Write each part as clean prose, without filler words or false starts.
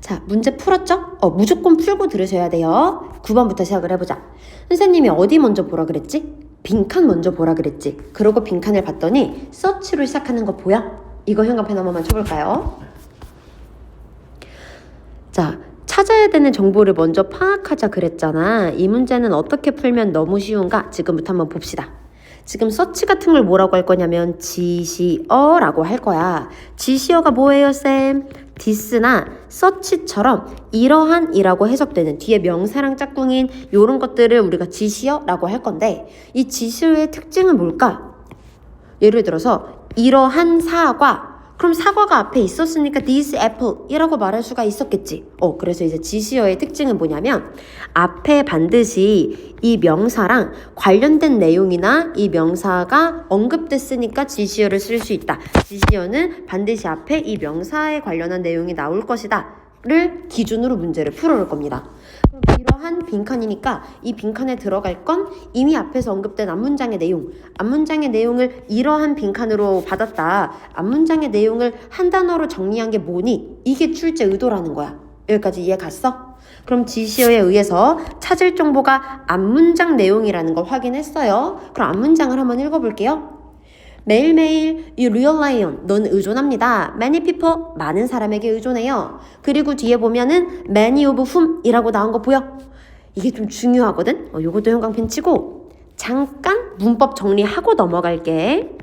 자, 문제 풀었죠? 무조건 풀고 들으셔야 돼요. 9번부터 시작을 해보자. 선생님이 어디 먼저 보라 그랬지? 빈칸 먼저 보라 그랬지? 그러고 빈칸을 봤더니 서치로 시작하는 거 보여? 이거 형광펜 한 번만 쳐볼까요? 자, 찾아야 되는 정보를 먼저 파악하자 그랬잖아. 이 문제는 어떻게 풀면 너무 쉬운가? 지금부터 한번 봅시다. 지금 서치 같은 걸 뭐라고 할 거냐면 지시어라고 할 거야. 지시어가 뭐예요, 쌤? this나 서치처럼 이러한 이라고 해석되는 뒤에 명사랑 짝꿍인 이런 것들을 우리가 지시어라고 할 건데 이 지시어의 특징은 뭘까? 예를 들어서 이러한 사과, 그럼 사과가 앞에 있었으니까 this apple 이라고 말할 수가 있었겠지. 그래서 이제 지시어의 특징은 뭐냐면 앞에 반드시 이 명사랑 관련된 내용이나 이 명사가 언급됐으니까 지시어를 쓸 수 있다. 지시어는 반드시 앞에 이 명사에 관련한 내용이 나올 것이다 를 기준으로 문제를 풀어올 겁니다. 그럼 이러한 빈칸이니까 이 빈칸에 들어갈 건 이미 앞에서 언급된 앞문장의 내용, 앞문장의 내용을 이러한 빈칸으로 받았다. 앞문장의 내용을 한 단어로 정리한 게 뭐니? 이게 출제 의도라는 거야. 여기까지 이해 갔어? 그럼 지시어에 의해서 찾을 정보가 앞문장 내용이라는 걸 확인했어요. 그럼 앞문장을 한번 읽어볼게요. 매일매일 you rely on, 넌 의존합니다. Many people, 많은 사람에게 의존해요. 그리고 뒤에 보면은 many of whom 이라고 나온 거 보여? 이게 좀 중요하거든? 요것도 형광펜 치고 잠깐 문법 정리하고 넘어갈게.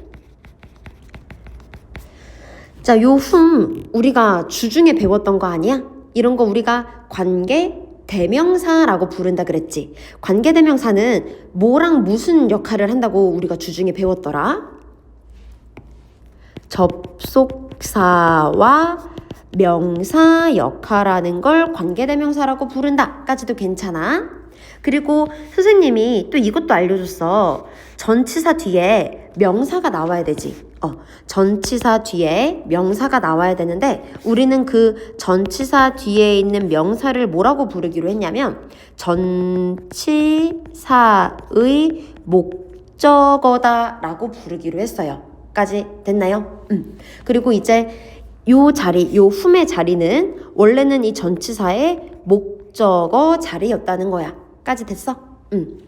자, 요 whom 우리가 주중에 배웠던 거 아니야? 이런 거 우리가 관계 대명사라고 부른다 그랬지. 관계 대명사는 뭐랑 무슨 역할을 한다고 우리가 주중에 배웠더라? 접속사와 명사 역할하는 걸 관계대명사라고 부른다 까지도 괜찮아. 그리고 선생님이 또 이것도 알려줬어. 전치사 뒤에 명사가 나와야 되지. 전치사 뒤에 명사가 나와야 되는데 우리는 그 전치사 뒤에 있는 명사를 뭐라고 부르기로 했냐면 전치사의 목적어다 라고 부르기로 했어요. 까지 됐나요? 그리고 이제 요 자리, 요 whom의 자리는 원래는 이 전치사의 목적어 자리였다는 거야. 까지 됐어?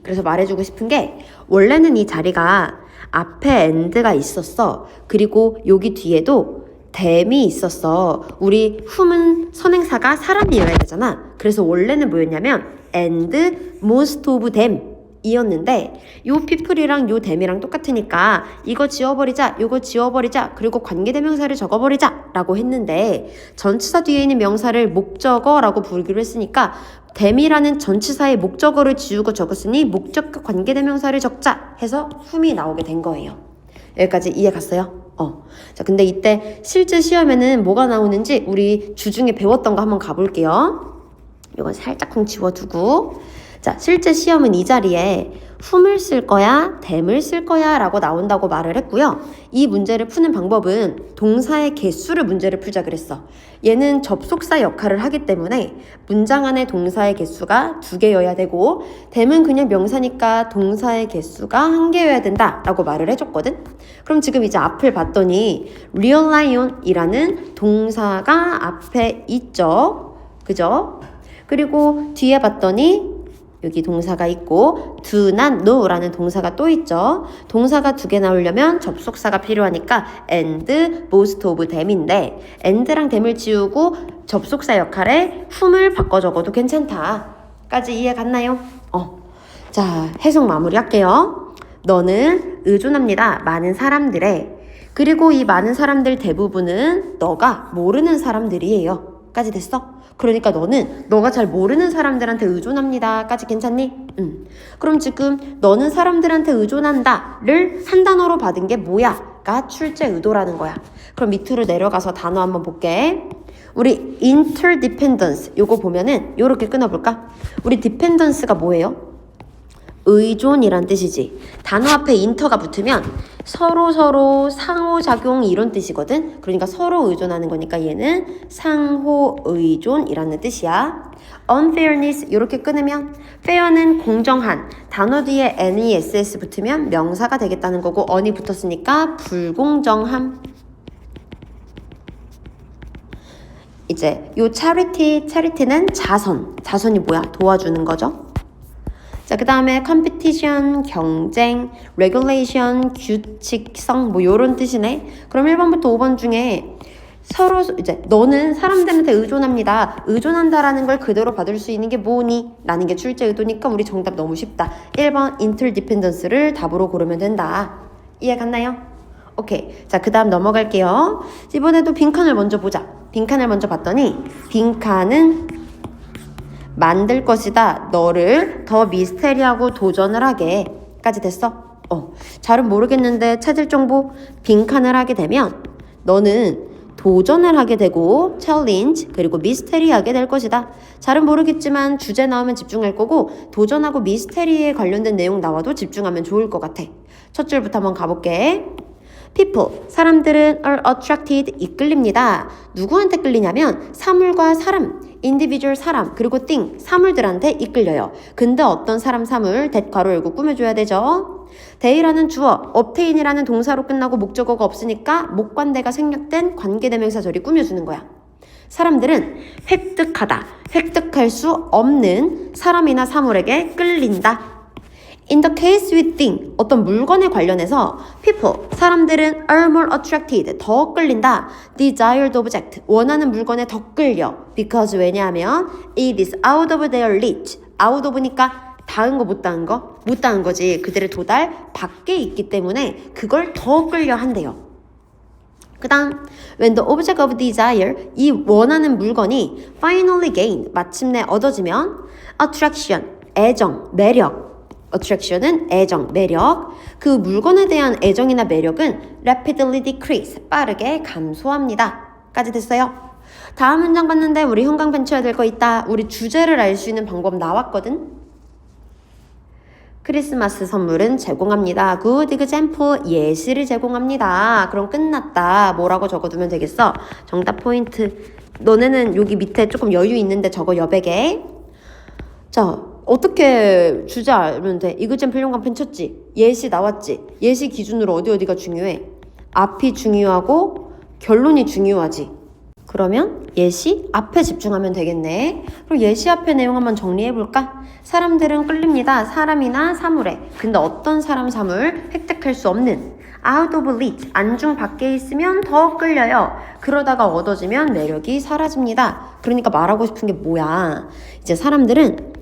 그래서 말해주고 싶은 게 원래는 이 자리가 앞에 and가 있었어. 그리고 여기 뒤에도 them이 있었어. 우리 whom은 선행사가 사람이어야 되잖아. 그래서 원래는 뭐였냐면 and most of them 이었는데 요 people이랑 요 them이랑 똑같으니까 이거 지워버리자, 요거 지워버리자, 그리고 관계대명사를 적어버리자 라고 했는데 전치사 뒤에 있는 명사를 목적어라고 부르기로 했으니까 them이라는 전치사의 목적어를 지우고 적었으니 목적과 관계대명사를 적자 해서 whom이 나오게 된 거예요. 여기까지 이해 갔어요? 자, 근데 이때 실제 시험에는 뭐가 나오는지 우리 주중에 배웠던 거 한번 가볼게요. 이건 살짝쿵 지워두고. 자, 실제 시험은 이 자리에 whom을 쓸 거야, them을 쓸 거야 라고 나온다고 말을 했고요. 이 문제를 푸는 방법은 동사의 개수를 문제를 풀자 그랬어. 얘는 접속사 역할을 하기 때문에 문장 안에 동사의 개수가 2개여야 되고 them은 그냥 명사니까 동사의 개수가 1개여야 된다 라고 말을 해줬거든. 그럼 지금 이제 앞을 봤더니 rely on 이라는 동사가 앞에 있죠. 그죠? 그리고 뒤에 봤더니 여기 동사가 있고 do나 know라는 동사가 또 있죠. 동사가 2개 나오려면 접속사가 필요하니까 and most of them인데 and랑 them을 지우고 접속사 역할에 whom을 바꿔 적어도 괜찮다. 까지 이해 갔나요? 자, 해석 마무리 할게요. 너는 의존합니다. 많은 사람들의. 그리고 이 많은 사람들 대부분은 너가 모르는 사람들이에요. 까지 됐어? 그러니까 너는 너가 잘 모르는 사람들한테 의존합니다. 까지 괜찮니? 그럼 지금 너는 사람들한테 의존한다를 한 단어로 받은 게 뭐야? 가 출제 의도라는 거야. 그럼 밑으로 내려가서 단어 한번 볼게. 우리 interdependence 요거 보면은 요렇게 끊어볼까? 우리 dependence가 뭐예요? 의존이란 뜻이지. 단어 앞에 inter가 붙으면 서로 상호작용 이런 뜻이거든. 그러니까 서로 의존하는 거니까 얘는 상호의존이라는 뜻이야. unfairness 이렇게 끊으면 fair는 공정한, 단어 뒤에 NESS 붙으면 명사가 되겠다는 거고 on이 붙었으니까 불공정함. 이제 요 charity는 자선이 뭐야? 도와주는 거죠. 자, 그 다음에 competition, 경쟁, regulation, 규칙성 뭐 요런 뜻이네. 그럼 1번부터 5번 중에 서로 이제 너는 사람들한테 의존합니다. 의존한다라는 걸 그대로 받을 수 있는 게 뭐니? 라는 게 출제 의도니까 우리 정답 너무 쉽다. 1번 interdependence를 답으로 고르면 된다. 이해 갔나요? 오케이. 자, 그 다음 넘어갈게요. 이번에도 빈칸을 먼저 보자. 빈칸을 먼저 봤더니 빈칸은 만들 것이다. 너를 더 미스테리하고 도전을 하게 까지 됐어? 잘은 모르겠는데 찾을 정보 빈칸을 하게 되면 너는 도전을 하게 되고 챌린지 그리고 미스테리하게 될 것이다. 잘은 모르겠지만 주제 나오면 집중할 거고 도전하고 미스테리에 관련된 내용 나와도 집중하면 좋을 것 같아. 첫 줄부터 한번 가볼게. People, 사람들은 are attracted, 이끌립니다. 누구한테 끌리냐면 사물과 사람, individual 사람, 그리고 thing, 사물들한테 이끌려요. 근데 어떤 사람, 사물, that 괄호 열고 꾸며줘야 되죠. they라는 주어, obtain이라는 동사로 끝나고 목적어가 없으니까 목관대가 생략된 관계대명사절이 꾸며주는 거야. 사람들은 획득하다, 획득할 수 없는 사람이나 사물에게 끌린다. In the case with thing, 어떤 물건에 관련해서 people, 사람들은 are more attracted, 더 끌린다. Desired object, 원하는 물건에 더 끌려. Because 왜냐하면 it is out of their reach. out of니까 닿은 거 못 닿은 거? 못 닿은 거지. 그들의 도달 밖에 있기 때문에 그걸 더 끌려 한대요. 그 다음 when the object of desire, 이 원하는 물건이 finally gained, 마침내 얻어지면 attraction, 애정, 매력. attraction은 애정, 매력. 그 물건에 대한 애정이나 매력은 rapidly decrease, 빠르게 감소합니다. 까지 됐어요. 다음 문장 봤는데 우리 형광 펜 쳐야 될 거 있다. 우리 주제를 알 수 있는 방법 나왔거든. 크리스마스 선물은 제공합니다. good example, 예시를 제공합니다. 그럼 끝났다. 뭐라고 적어두면 되겠어? 정답 포인트. 너네는 여기 밑에 조금 여유 있는데 적어 여백에. 자, 어떻게 주제 알면 돼? 이그젠플 형광 펜 쳤지? 예시 나왔지? 예시 기준으로 어디가 중요해? 앞이 중요하고 결론이 중요하지. 그러면 예시 앞에 집중하면 되겠네. 그럼 예시 앞의 내용 한번 정리해볼까? 사람들은 끌립니다. 사람이나 사물에. 근데 어떤 사람, 사물 획득할 수 없는 out of reach, 안중 밖에 있으면 더 끌려요. 그러다가 얻어지면 매력이 사라집니다. 그러니까 말하고 싶은 게 뭐야? 이제 사람들은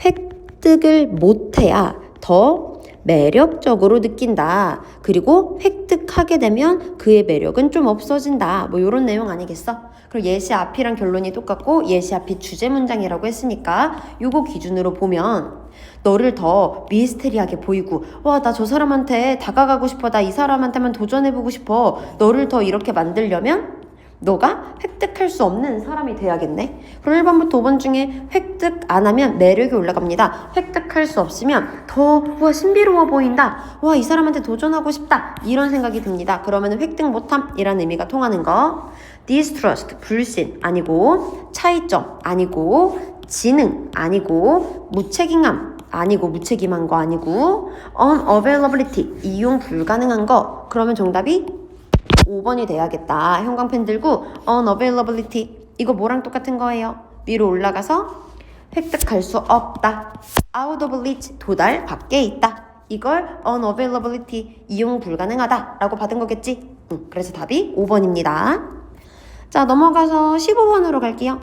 획득을 못해야 더 매력적으로 느낀다. 그리고 획득하게 되면 그의 매력은 좀 없어진다. 뭐 이런 내용 아니겠어? 그리고 예시 앞이랑 결론이 똑같고 예시 앞이 주제 문장이라고 했으니까 요거 기준으로 보면 너를 더 미스테리하게 보이고 와, 나 저 사람한테 다가가고 싶어. 나 이 사람한테만 도전해보고 싶어. 너를 더 이렇게 만들려면 너가 획득할 수 없는 사람이 돼야겠네. 그럼 1번부터 5번 중에 획득 안 하면 매력이 올라갑니다. 획득할 수 없으면 더 신비로워 보인다. 와, 이 사람한테 도전하고 싶다. 이런 생각이 듭니다. 그러면 획득 못함이라는 의미가 통하는 거. distrust, 불신 아니고, 차이점 아니고, 지능 아니고, 무책임함 아니고, 무책임한 거 아니고, unavailability, 이용 불가능한 거. 그러면 정답이 5번이 돼야겠다. 형광펜 들고 unavailability, 이거 뭐랑 똑같은 거예요? 위로 올라가서 획득할 수 없다. out of reach, 도달 밖에 있다. 이걸 unavailability, 이용 불가능하다 라고 받은 거겠지? 그래서 답이 5번입니다. 자, 넘어가서 15번으로 갈게요.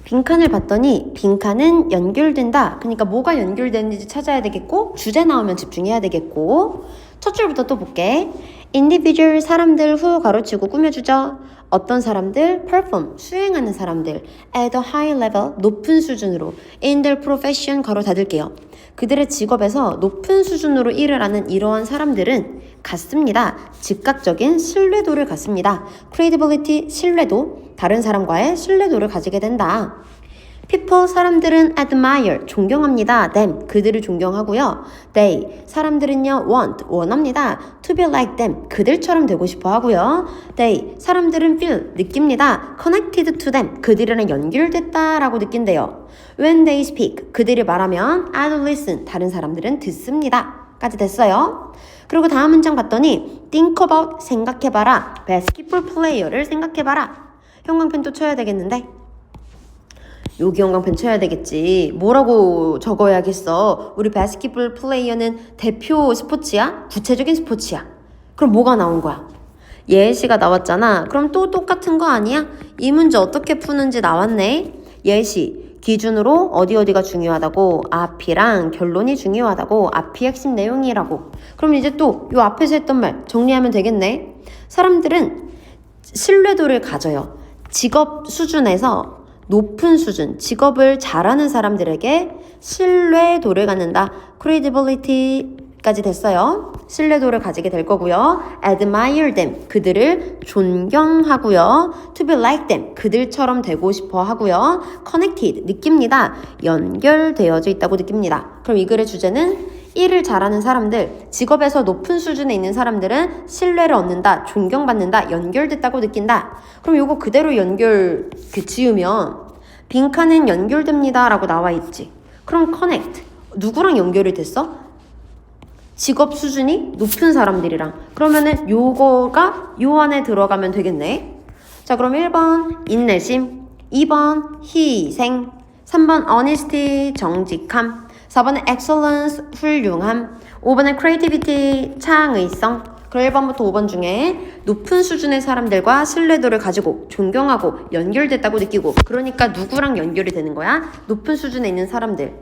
빈칸을 봤더니 빈칸은 연결된다. 그러니까 뭐가 연결되는지 찾아야 되겠고 주제 나오면 집중해야 되겠고 첫 줄부터 또 볼게. individual, 사람들 후 가로치고 꾸며주죠. 어떤 사람들? perform, 수행하는 사람들. at a high level, 높은 수준으로. in their profession, 가로 닫을게요. 그들의 직업에서 높은 수준으로 일을 하는 이러한 사람들은 갖습니다. 즉각적인 신뢰도를 갖습니다. credibility, 신뢰도, 다른 사람과의 신뢰도를 가지게 된다. people, 사람들은 admire, 존경합니다. them, 그들을 존경하고요. they, 사람들은요 want, 원합니다. to be like them, 그들처럼 되고 싶어 하고요. they, 사람들은 feel, 느낍니다. connected to them, 그들이랑 연결됐다 라고 느낀대요. when they speak, 그들이 말하면 I listen, 다른 사람들은 듣습니다. 까지 됐어요. 그리고 다음 문장 봤더니 think about, 생각해봐라. basketball player를 생각해봐라. 형광펜 또 쳐야 되겠는데 여기 형광펜 쳐야 되겠지. 뭐라고 적어야겠어? 우리 바스켓볼 플레이어는 대표 스포츠야? 구체적인 스포츠야. 그럼 뭐가 나온 거야? 예시가 나왔잖아. 그럼 또 똑같은 거 아니야? 이 문제 어떻게 푸는지 나왔네. 예시 기준으로 어디가 중요하다고, 앞이랑 결론이 중요하다고, 앞이 핵심 내용이라고. 그럼 이제 또 요 앞에서 했던 말 정리하면 되겠네. 사람들은 신뢰도를 가져요. 직업 수준에서 높은 수준, 직업을 잘하는 사람들에게 신뢰도를 갖는다. credibility까지 됐어요. 신뢰도를 가지게 될 거고요. admire them, 그들을 존경하고요. to be like them, 그들처럼 되고 싶어 하고요. connected, 느낍니다. 연결되어져 있다고 느낍니다. 그럼 이 글의 주제는 일을 잘하는 사람들, 직업에서 높은 수준에 있는 사람들은 신뢰를 얻는다, 존경받는다, 연결됐다고 느낀다. 그럼 요거 그대로 지으면 빈칸은 연결됩니다 라고 나와 있지. 그럼 connect, 누구랑 연결이 됐어? 직업 수준이 높은 사람들이랑. 그러면은 요거가 요 안에 들어가면 되겠네. 자, 그럼 1번 인내심, 2번 희생, 3번 honesty 정직함, 4번은 excellence 훌륭함, 5번은 creativity 창의성. 그럼 1번부터 5번 중에 높은 수준의 사람들과 신뢰도를 가지고 존경하고 연결됐다고 느끼고, 그러니까 누구랑 연결이 되는 거야? 높은 수준에 있는 사람들,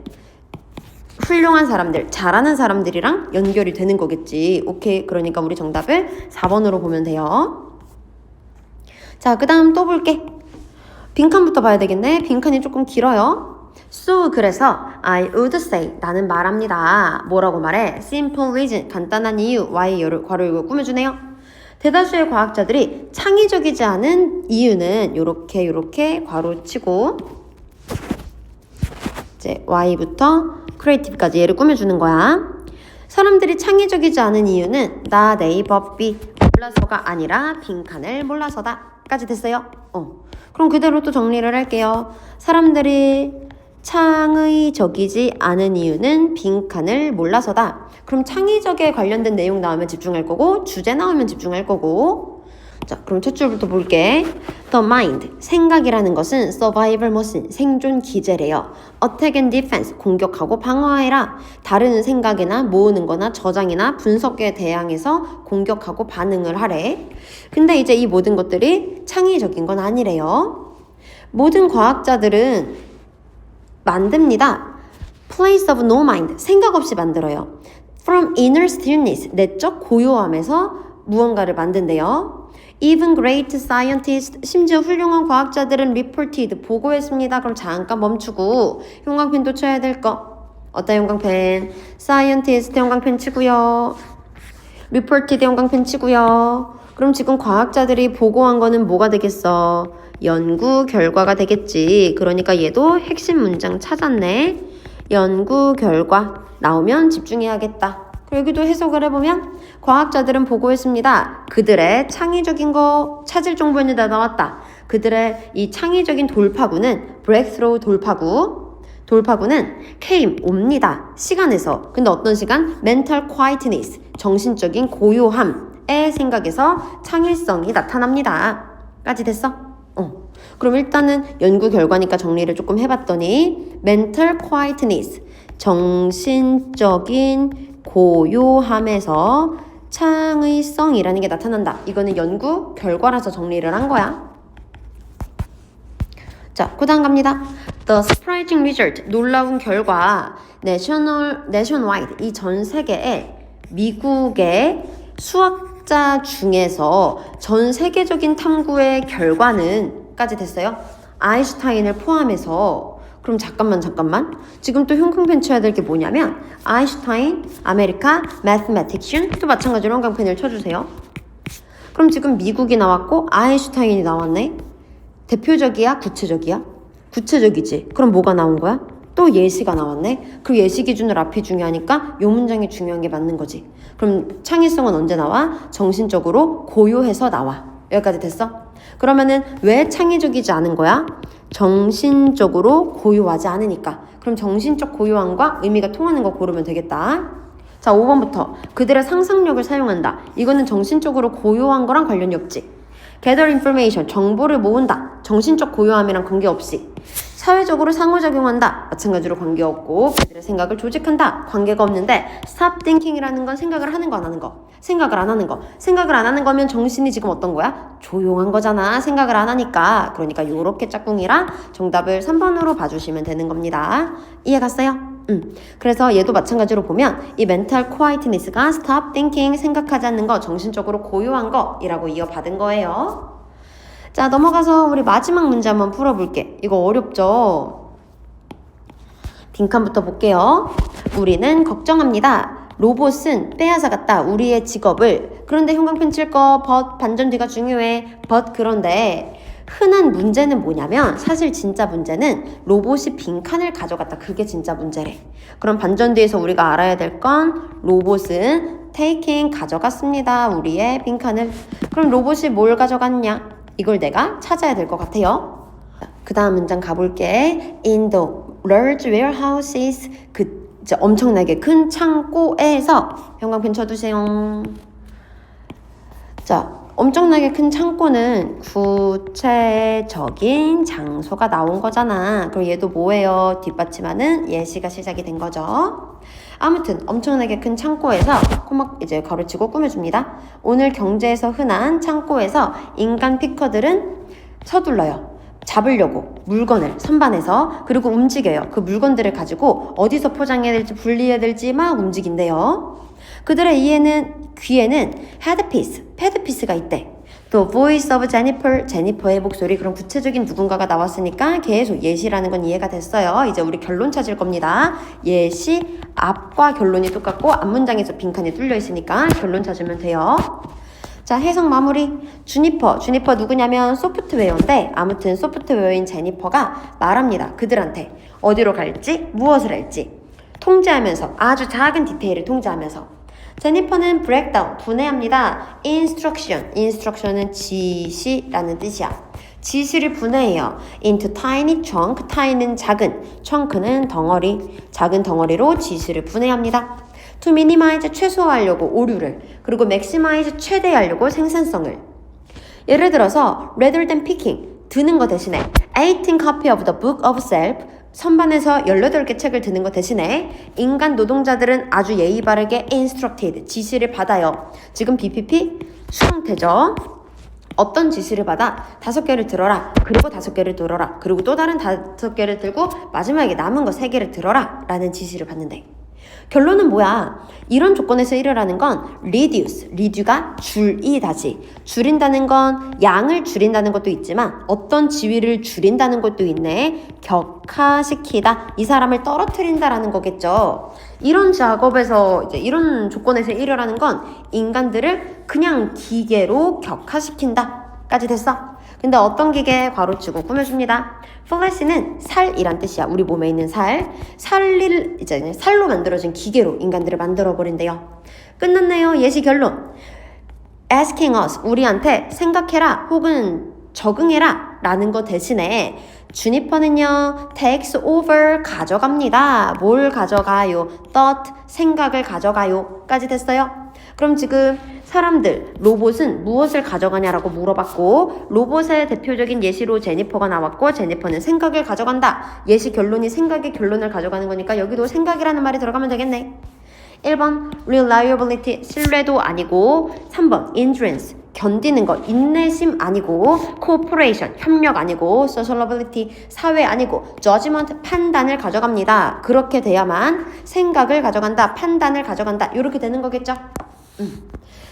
훌륭한 사람들, 잘하는 사람들이랑 연결이 되는 거겠지. 오케이. 그러니까 우리 정답을 4번으로 보면 돼요. 자, 그 다음 또 볼게. 빈칸부터 봐야 되겠네. 빈칸이 조금 길어요. So, 그래서 I would say, 나는 말합니다. 뭐라고 말해? Simple reason, 간단한 이유, why 괄호 열고 꾸며주네요. 대다수의 과학자들이 창의적이지 않은 이유는 요렇게 괄호 치고 이제 y부터 creative까지 얘를 꾸며주는 거야. 사람들이 창의적이지 않은 이유는 나 네이버비 몰라서가 아니라 빈칸을 몰라서다 까지 됐어요. 그럼 그대로 또 정리를 할게요. 사람들이 창의적이지 않은 이유는 빈칸을 몰라서다. 그럼 창의적에 관련된 내용 나오면 집중할 거고, 주제 나오면 집중할 거고. 자, 그럼 첫 줄부터 볼게. The mind, 생각이라는 것은 survival machine, 생존 기제래요. attack and defense, 공격하고 방어해라. 다른 생각이나 모으는 거나 저장이나 분석에 대항해서 공격하고 반응을 하래. 근데 이제 이 모든 것들이 창의적인 건 아니래요. 모든 과학자들은 만듭니다. place of no mind, 생각 없이 만들어요. from inner stillness, 내적 고요함에서 무언가를 만든대요. Even great scientists, 심지어 훌륭한 과학자들은 reported, 보고했습니다. 그럼 잠깐 멈추고 형광펜도 쳐야 될 거. 어떤 형광펜? scientist 형광펜 치고요. reported 형광펜 치고요. 그럼 지금 과학자들이 보고한 거는 뭐가 되겠어? 연구 결과가 되겠지. 그러니까 얘도 핵심 문장 찾았네. 연구 결과 나오면 집중해야겠다. 여기도 해석을 해보면 과학자들은 보고했습니다. 그들의 창의적인 거 찾을 정보였는데 나왔다. 그들의 이 창의적인 돌파구는 breakthrough 돌파구는 came 옵니다. 시간에서. 근데 어떤 시간? mental quietness 정신적인 고요함의 생각에서 창의성이 나타납니다. 까지 됐어? 그럼 일단은 연구 결과니까 정리를 조금 해봤더니 mental quietness 정신적인 고요함에서 창의성이라는 게 나타난다. 이거는 연구 결과라서 정리를 한 거야. 자, 그 다음 갑니다. The surprising result, 놀라운 결과. nationwide, 이 전 세계에 미국의 수학자 중에서 전 세계적인 탐구의 결과는 까지 됐어요. 아인슈타인을 포함해서. 그럼 잠깐만 지금 또 형광펜 쳐야 될 게 뭐냐면 아인슈타인, 아메리카, mathematician 또 마찬가지로 형광펜을 쳐주세요. 그럼 지금 미국이 나왔고 아인슈타인이 나왔네. 대표적이야? 구체적이야? 구체적이지. 그럼 뭐가 나온 거야? 또 예시가 나왔네. 그 예시 기준으로 앞이 중요하니까 요 문장이 중요한 게 맞는 거지. 그럼 창의성은 언제 나와? 정신적으로 고요해서 나와. 여기까지 됐어? 그러면은 왜 창의적이지 않은 거야? 정신적으로 고요하지 않으니까. 그럼 정신적 고요함과 의미가 통하는 거 고르면 되겠다. 자, 5번부터 그들의 상상력을 사용한다. 이거는 정신적으로 고요한 거랑 관련이 없지. gather information, 정보를 모은다. 정신적 고요함이랑 관계없이. 사회적으로 상호작용한다. 마찬가지로 관계없고 그들의 생각을 조직한다. 관계가 없는데 stop thinking이라는 건 생각을 하는 거 안 하는 거. 생각을 안 하는 거. 생각을 안 하는 거면 정신이 지금 어떤 거야? 조용한 거잖아. 생각을 안 하니까. 그러니까 요렇게 짝꿍이랑 정답을 3번으로 봐주시면 되는 겁니다. 이해 갔어요? 그래서 얘도 마찬가지로 보면 이 mental quietness가 stop thinking, 생각하지 않는 거, 정신적으로 고요한 거 이라고 이어받은 거예요. 자, 넘어가서 우리 마지막 문제 한번 풀어볼게. 이거 어렵죠? 빈칸부터 볼게요. 우리는 걱정합니다. 로봇은 빼앗아 갔다. 우리의 직업을. 그런데 형광펜 칠 거 but 반전 뒤가 중요해. but 그런데 흔한 문제는 뭐냐면 사실 진짜 문제는 로봇이 빈칸을 가져갔다. 그게 진짜 문제래. 그럼 반전 뒤에서 우리가 알아야 될 건 로봇은 taking 가져갔습니다. 우리의 빈칸을. 그럼 로봇이 뭘 가져갔냐? 이걸 내가 찾아야 될 것 같아요. 그 다음 문장 가볼게. In the large warehouses, 이제 엄청나게 큰 창고에서 형광펜 쳐두세요. 자, 엄청나게 큰 창고는 구체적인 장소가 나온 거잖아. 그럼 얘도 뭐예요? 뒷받침하는 예시가 시작이 된 거죠. 아무튼 엄청나게 큰 창고에서 코막 이제 가로치고 꾸며줍니다. 오늘 경제에서 흔한 창고에서 인간 피커들은 서둘러요. 잡으려고 물건을 선반해서 그리고 움직여요. 그 물건들을 가지고 어디서 포장해야 될지 분리해야 될지 막 움직인대요. 그들의 귀에는 헤드피스가 있대. 또 voice of 제니퍼의 목소리. 그럼 구체적인 누군가가 나왔으니까 계속 예시라는 건 이해가 됐어요. 이제 우리 결론 찾을 겁니다. 예시 앞과 결론이 똑같고 앞 문장에서 빈칸이 뚫려 있으니까 결론 찾으면 돼요. 자, 해석 마무리. 주니퍼 누구냐면 소프트웨어인데 아무튼 소프트웨어인 제니퍼가 말합니다. 그들한테 어디로 갈지 무엇을 할지 통제하면서 아주 작은 디테일을 통제하면서 제니퍼는 breakdown, 분해합니다. instruction은 지시라는 뜻이야. 지시를 분해해요. into tiny chunk, tiny는 작은, chunk는 덩어리, 작은 덩어리로 지시를 분해합니다. to minimize, 최소화하려고 오류를, 그리고 maximize, 최대하려고 생산성을. 예를 들어서 rather than picking, 드는 거 대신에 18 copy of the book of self, 선반에서 18개 책을 드는 것 대신에 인간 노동자들은 아주 예의 바르게 instructed, 지시를 받아요. 지금 BPP 수동태죠. 어떤 지시를 받아? 5개를 들어라. 그리고 5개를 들어라. 그리고 또 다른 5개를 들고 마지막에 남은 거 3개를 들어라. 라는 지시를 받는데 결론은 뭐야? 이런 조건에서 일어나는 건 reduce가 줄이다지. 줄인다는 건 양을 줄인다는 것도 있지만 어떤 지위를 줄인다는 것도 있네. 격화시키다. 이 사람을 떨어뜨린다라는 거겠죠. 이런 작업에서 이제 이런 조건에서 일어나는 건 인간들을 그냥 기계로 격화시킨다. 까지 됐어? 근데 어떤 기계 괄호치고 꾸며줍니다. 플래시는 살이란 뜻이야. 우리 몸에 있는 살을 이제 살로 만들어진 기계로 인간들을 만들어버린대요. 끝났네요. 예시 결론. asking us, 우리한테 생각해라 혹은 적응해라 라는 거 대신에 주니퍼는요 takes over, 가져갑니다. 뭘 가져가요? thought, 생각을 가져가요 까지 됐어요. 그럼 지금 사람들, 로봇은 무엇을 가져가냐라고 물어봤고 로봇의 대표적인 예시로 제니퍼가 나왔고 제니퍼는 생각을 가져간다. 예시 결론이 생각의 결론을 가져가는 거니까 여기도 생각이라는 말이 들어가면 되겠네. 1번 reliability, 신뢰도 아니고 3번 endurance, 견디는 거, 인내심 아니고 cooperation, 협력 아니고 sociability, 사회 아니고 judgment, 판단을 가져갑니다. 그렇게 돼야만 생각을 가져간다, 판단을 가져간다 이렇게 되는 거겠죠.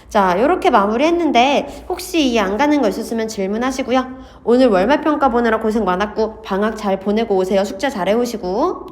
자, 요렇게 마무리했는데 혹시 이해 안 가는 거 있었으면 질문하시고요. 오늘 월말평가 보느라 고생 많았고 방학 잘 보내고 오세요. 숙제 잘 해오시고.